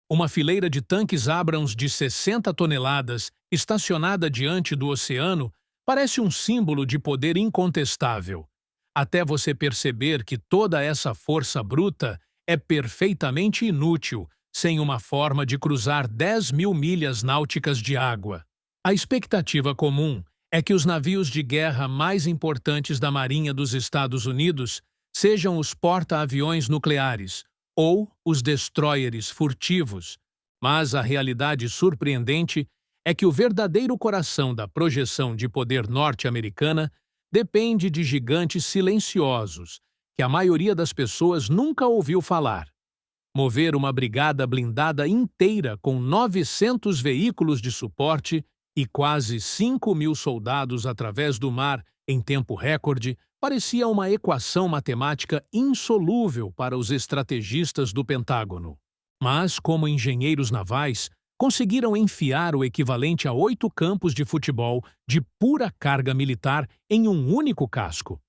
Uma fileira de tanques Abrams de 60 toneladas, estacionada diante do oceano, parece um símbolo de poder incontestável. Até você perceber que toda essa força bruta é perfeitamente inútil sem uma forma de cruzar 10.000 milhas náuticas de água. A expectativa comum é que os navios de guerra mais importantes da Marinha dos Estados Unidos sejam os porta-aviões nucleares ou os destroyers furtivos, mas a realidade surpreendente é que o verdadeiro coração da projeção de poder norte-americana depende de gigantes silenciosos, que a maioria das pessoas nunca ouviu falar. Mover uma brigada blindada inteira com 900 veículos de suporte e quase 5.000 soldados através do mar em tempo recorde parecia uma equação matemática insolúvel para os estrategistas do Pentágono. Mas, como engenheiros navais, conseguiram enfiar o equivalente a 8 campos de futebol de pura carga militar em um único casco.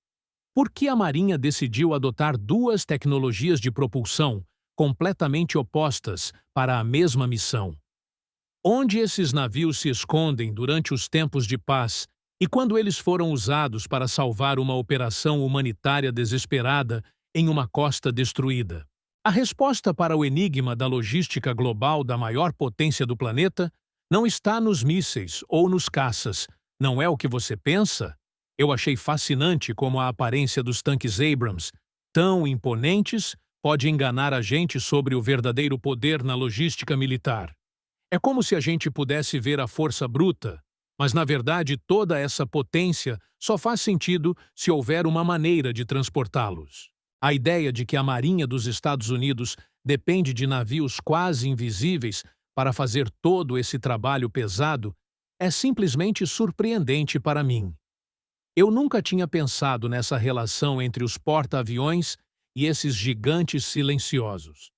Por que a Marinha decidiu adotar duas tecnologias de propulsão completamente opostas para a mesma missão? Onde esses navios se escondem durante os tempos de paz e quando eles foram usados para salvar uma operação humanitária desesperada em uma costa destruída? A resposta para o enigma da logística global da maior potência do planeta não está nos mísseis ou nos caças. Não é o que você pensa? Eu achei fascinante como a aparência dos tanques Abrams, tão imponentes, pode enganar a gente sobre o verdadeiro poder na logística militar. É como se a gente pudesse ver a força bruta, mas na verdade toda essa potência só faz sentido se houver uma maneira de transportá-los. A ideia de que a Marinha dos Estados Unidos depende de navios quase invisíveis para fazer todo esse trabalho pesado é simplesmente surpreendente para mim. Eu nunca tinha pensado nessa relação entre os porta-aviões e esses gigantes silenciosos.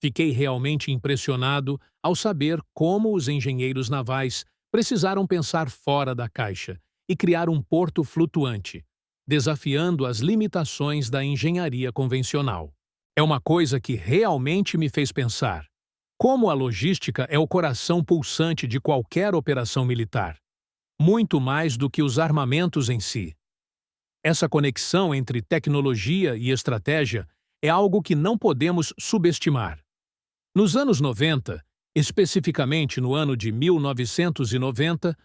Fiquei realmente impressionado ao saber como os engenheiros navais precisaram pensar fora da caixa e criar um porto flutuante, desafiando as limitações da engenharia convencional. É uma coisa que realmente me fez pensar. Como a logística é o coração pulsante de qualquer operação militar, muito mais do que os armamentos em si. Essa conexão entre tecnologia e estratégia é algo que não podemos subestimar. Nos anos 90, especificamente no ano de 1990,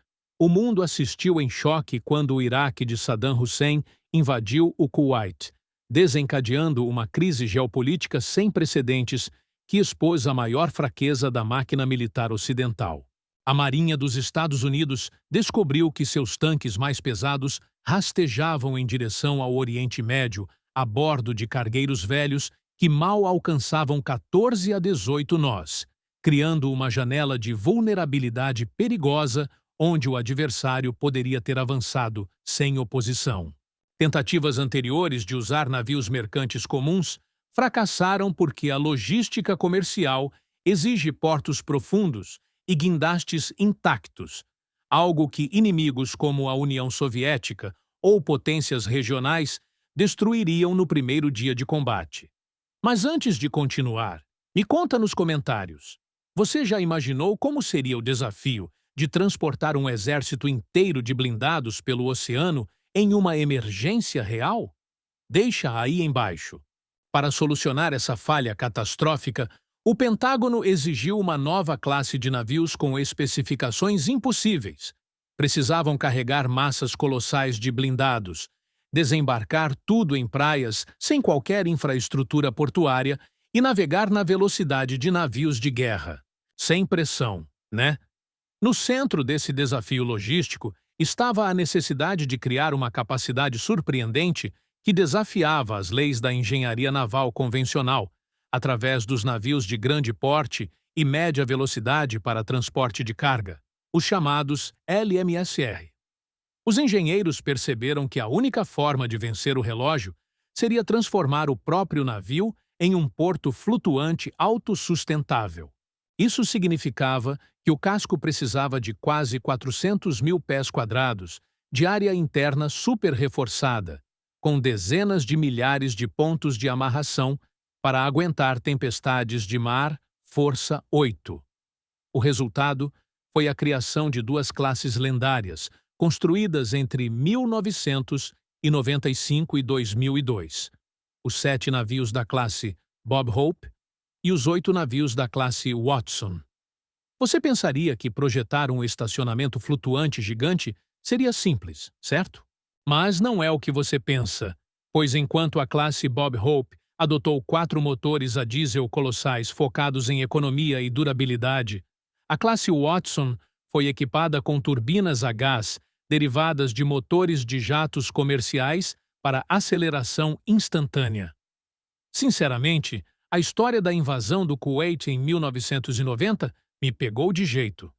o mundo assistiu em choque quando o Iraque de Saddam Hussein invadiu o Kuwait, desencadeando uma crise geopolítica sem precedentes que expôs a maior fraqueza da máquina militar ocidental. A Marinha dos Estados Unidos descobriu que seus tanques mais pesados rastejavam em direção ao Oriente Médio a bordo de cargueiros velhos que mal alcançavam 14 a 18 nós, criando uma janela de vulnerabilidade perigosa onde o adversário poderia ter avançado sem oposição. Tentativas anteriores de usar navios mercantes comuns fracassaram porque a logística comercial exige portos profundos e guindastes intactos, algo que inimigos como a União Soviética ou potências regionais destruiriam no primeiro dia de combate. Mas antes de continuar, me conta nos comentários. Você já imaginou como seria o desafio de transportar um exército inteiro de blindados pelo oceano em uma emergência real? Deixa aí embaixo. Para solucionar essa falha catastrófica, o Pentágono exigiu uma nova classe de navios com especificações impossíveis. Precisavam carregar massas colossais de blindados, desembarcar tudo em praias sem qualquer infraestrutura portuária e navegar na velocidade de navios de guerra. Sem pressão, né? No centro desse desafio logístico estava a necessidade de criar uma capacidade surpreendente que desafiava as leis da engenharia naval convencional, através dos navios de grande porte e média velocidade para transporte de carga, os chamados LMSR. Os engenheiros perceberam que a única forma de vencer o relógio seria transformar o próprio navio em um porto flutuante autossustentável. Isso significava que o casco precisava de quase 400.000 pés quadrados de área interna super reforçada, com dezenas de milhares de pontos de amarração para aguentar tempestades de mar, Força 8. O resultado foi a criação de duas classes lendárias, construídas entre 1995 e 2002. Os 7 navios da classe Bob Hope e os 8 navios da classe Watson. Você pensaria que projetar um estacionamento flutuante gigante seria simples, certo? Mas não é o que você pensa, pois enquanto a classe Bob Hope adotou 4 motores a diesel colossais focados em economia e durabilidade, a classe Watson foi equipada com turbinas a gás derivadas de motores de jatos comerciais para aceleração instantânea. Sinceramente, a história da invasão do Kuwait em 1990 me pegou de jeito.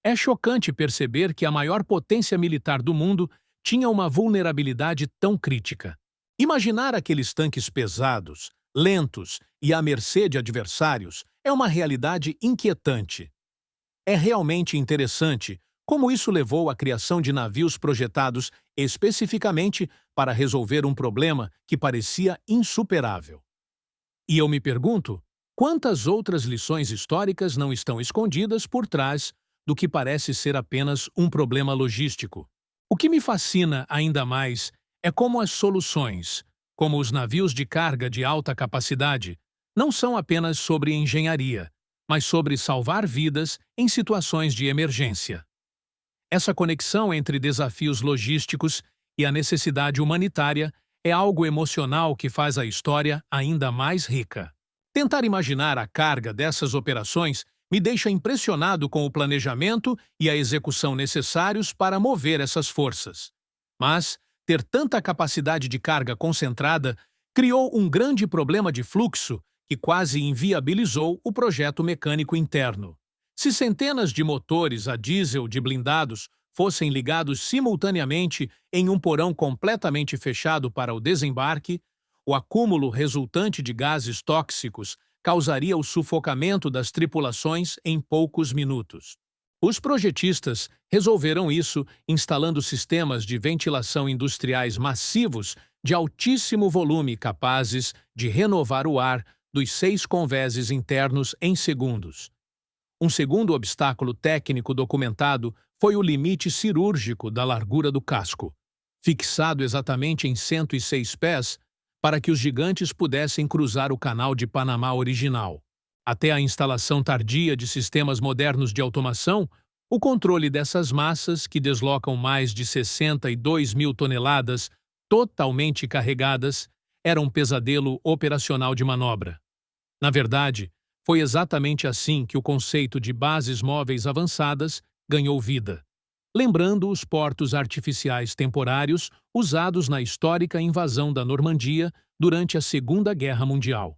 É chocante perceber que a maior potência militar do mundo tinha uma vulnerabilidade tão crítica. Imaginar aqueles tanques pesados, lentos e à mercê de adversários é uma realidade inquietante. É realmente interessante como isso levou à criação de navios projetados especificamente para resolver um problema que parecia insuperável. E eu me pergunto, quantas outras lições históricas não estão escondidas por trás do que parece ser apenas um problema logístico? O que me fascina ainda mais é como as soluções, como os navios de carga de alta capacidade, não são apenas sobre engenharia, mas sobre salvar vidas em situações de emergência. Essa conexão entre desafios logísticos e a necessidade humanitária é algo emocional que faz a história ainda mais rica. Tentar imaginar a carga dessas operações me deixa impressionado com o planejamento e a execução necessários para mover essas forças. Mas ter tanta capacidade de carga concentrada criou um grande problema de fluxo que quase inviabilizou o projeto mecânico interno. Se centenas de motores a diesel de blindados fossem ligados simultaneamente em um porão completamente fechado para o desembarque, o acúmulo resultante de gases tóxicos causaria o sufocamento das tripulações em poucos minutos. Os projetistas resolveram isso instalando sistemas de ventilação industriais massivos de altíssimo volume capazes de renovar o ar dos 6 convéses internos em segundos. Um segundo obstáculo técnico documentado foi o limite cirúrgico da largura do casco, fixado exatamente em 106 pés para que os gigantes pudessem cruzar o Canal de Panamá original. Até a instalação tardia de sistemas modernos de automação, o controle dessas massas, que deslocam mais de 62 mil toneladas totalmente carregadas, era um pesadelo operacional de manobra. Na verdade, foi exatamente assim que o conceito de bases móveis avançadas ganhou vida, lembrando os portos artificiais temporários usados na histórica invasão da Normandia durante a Segunda Guerra Mundial.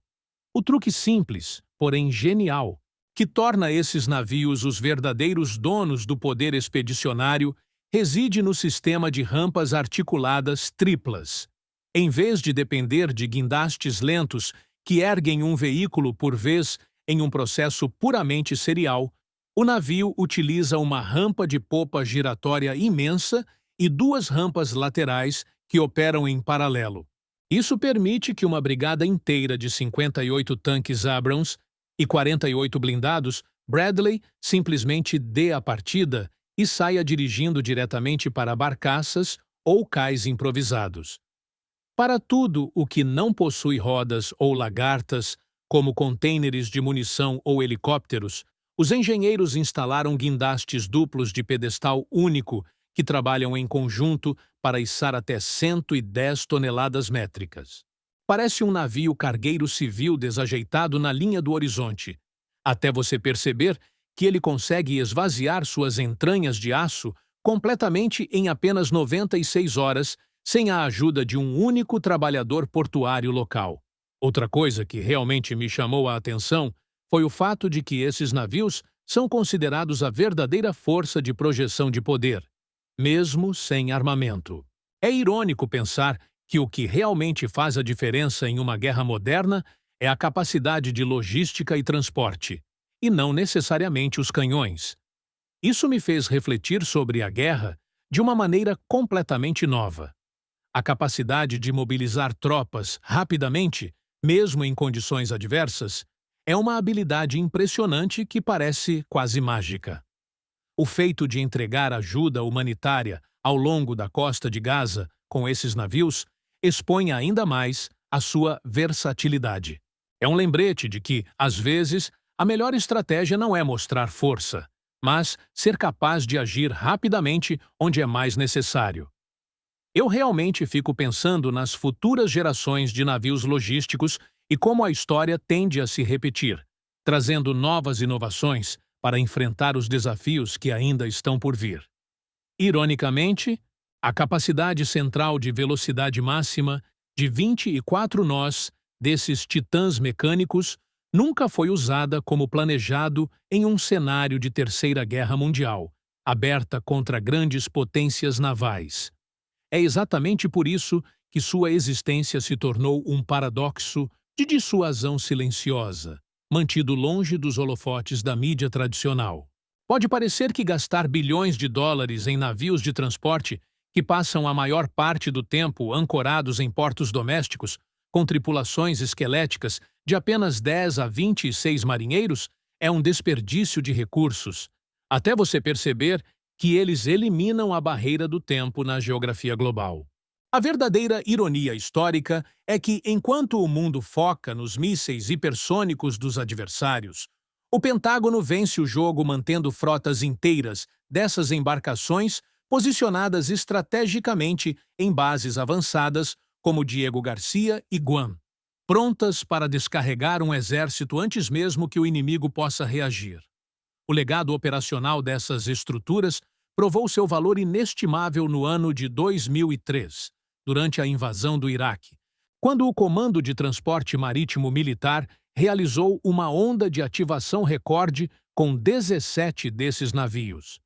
O truque simples, porém genial, que torna esses navios os verdadeiros donos do poder expedicionário, reside no sistema de rampas articuladas triplas. Em vez de depender de guindastes lentos que erguem um veículo por vez em um processo puramente serial, o navio utiliza uma rampa de popa giratória imensa e 2 rampas laterais que operam em paralelo. Isso permite que uma brigada inteira de 58 tanques Abrams e 48 blindados Bradley simplesmente dê a partida e saia dirigindo diretamente para barcaças ou cais improvisados. Para tudo o que não possui rodas ou lagartas, como contêineres de munição ou helicópteros, os engenheiros instalaram guindastes duplos de pedestal único que trabalham em conjunto para içar até 110 toneladas métricas. Parece um navio cargueiro civil desajeitado na linha do horizonte, até você perceber que ele consegue esvaziar suas entranhas de aço completamente em apenas 96 horas, sem a ajuda de um único trabalhador portuário local. Outra coisa que realmente me chamou a atenção foi o fato de que esses navios são considerados a verdadeira força de projeção de poder, mesmo sem armamento. É irônico pensar que o que realmente faz a diferença em uma guerra moderna é a capacidade de logística e transporte, e não necessariamente os canhões. Isso me fez refletir sobre a guerra de uma maneira completamente nova. A capacidade de mobilizar tropas rapidamente, mesmo em condições adversas, É uma habilidade impressionante que parece quase mágica. O feito de entregar ajuda humanitária ao longo da costa de Gaza com esses navios expõe ainda mais a sua versatilidade. É um lembrete de que, às vezes, a melhor estratégia não é mostrar força, mas ser capaz de agir rapidamente onde é mais necessário. Eu realmente fico pensando nas futuras gerações de navios logísticos e como a história tende a se repetir, trazendo novas inovações para enfrentar os desafios que ainda estão por vir. Ironicamente, a capacidade central de velocidade máxima de 24 nós desses titãs mecânicos nunca foi usada como planejado em um cenário de Terceira Guerra Mundial, aberta contra grandes potências navais. É exatamente por isso que sua existência se tornou um paradoxo de dissuasão silenciosa, mantido longe dos holofotes da mídia tradicional. Pode parecer que gastar bilhões de dólares em navios de transporte que passam a maior parte do tempo ancorados em portos domésticos, com tripulações esqueléticas de apenas 10 a 26 marinheiros, é um desperdício de recursos, até você perceber que eles eliminam a barreira do tempo na geografia global. A verdadeira ironia histórica é que, enquanto o mundo foca nos mísseis hipersônicos dos adversários, o Pentágono vence o jogo mantendo frotas inteiras dessas embarcações posicionadas estrategicamente em bases avançadas como Diego Garcia e Guam, prontas para descarregar um exército antes mesmo que o inimigo possa reagir. O legado operacional dessas estruturas provou seu valor inestimável no ano de 2003, durante a invasão do Iraque, quando o Comando de Transporte Marítimo Militar realizou uma onda de ativação recorde com 17 desses navios.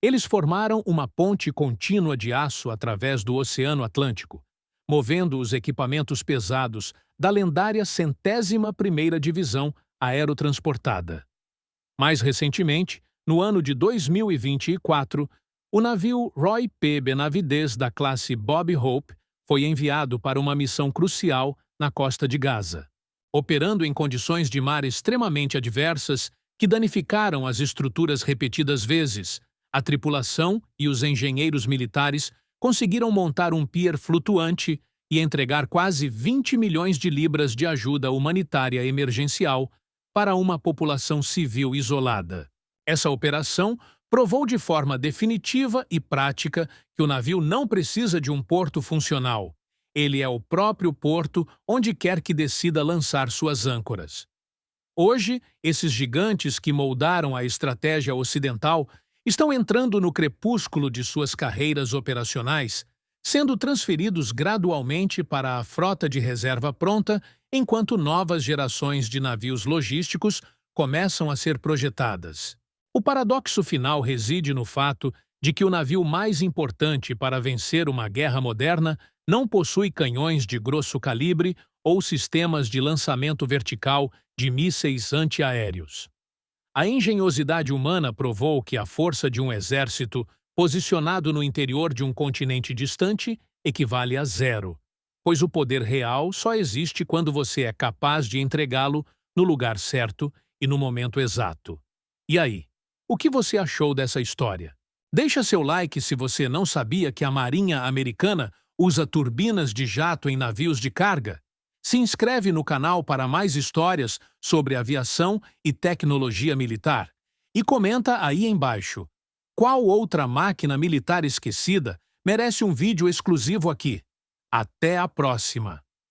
Eles formaram uma ponte contínua de aço através do Oceano Atlântico, movendo os equipamentos pesados da lendária 101ª Divisão Aerotransportada. Mais recentemente, no ano de 2024, o navio Roy P. Benavidez da classe Bob Hope foi enviado para uma missão crucial na costa de Gaza. Operando em condições de mar extremamente adversas que danificaram as estruturas repetidas vezes, a tripulação e os engenheiros militares conseguiram montar um pier flutuante e entregar quase 20 milhões de libras de ajuda humanitária emergencial para uma população civil isolada. Essa operação provou de forma definitiva e prática que o navio não precisa de um porto funcional. Ele é o próprio porto onde quer que decida lançar suas âncoras. Hoje, esses gigantes que moldaram a estratégia ocidental estão entrando no crepúsculo de suas carreiras operacionais, sendo transferidos gradualmente para a frota de reserva pronta, enquanto novas gerações de navios logísticos começam a ser projetadas. O paradoxo final reside no fato de que o navio mais importante para vencer uma guerra moderna não possui canhões de grosso calibre ou sistemas de lançamento vertical de mísseis antiaéreos. A engenhosidade humana provou que a força de um exército posicionado no interior de um continente distante equivale a zero, pois o poder real só existe quando você é capaz de entregá-lo no lugar certo e no momento exato. E aí, o que você achou dessa história? Deixa seu like se você não sabia que a Marinha Americana usa turbinas de jato em navios de carga. Se inscreve no canal para mais histórias sobre aviação e tecnologia militar. E comenta aí embaixo. Qual outra máquina militar esquecida merece um vídeo exclusivo aqui? Até a próxima!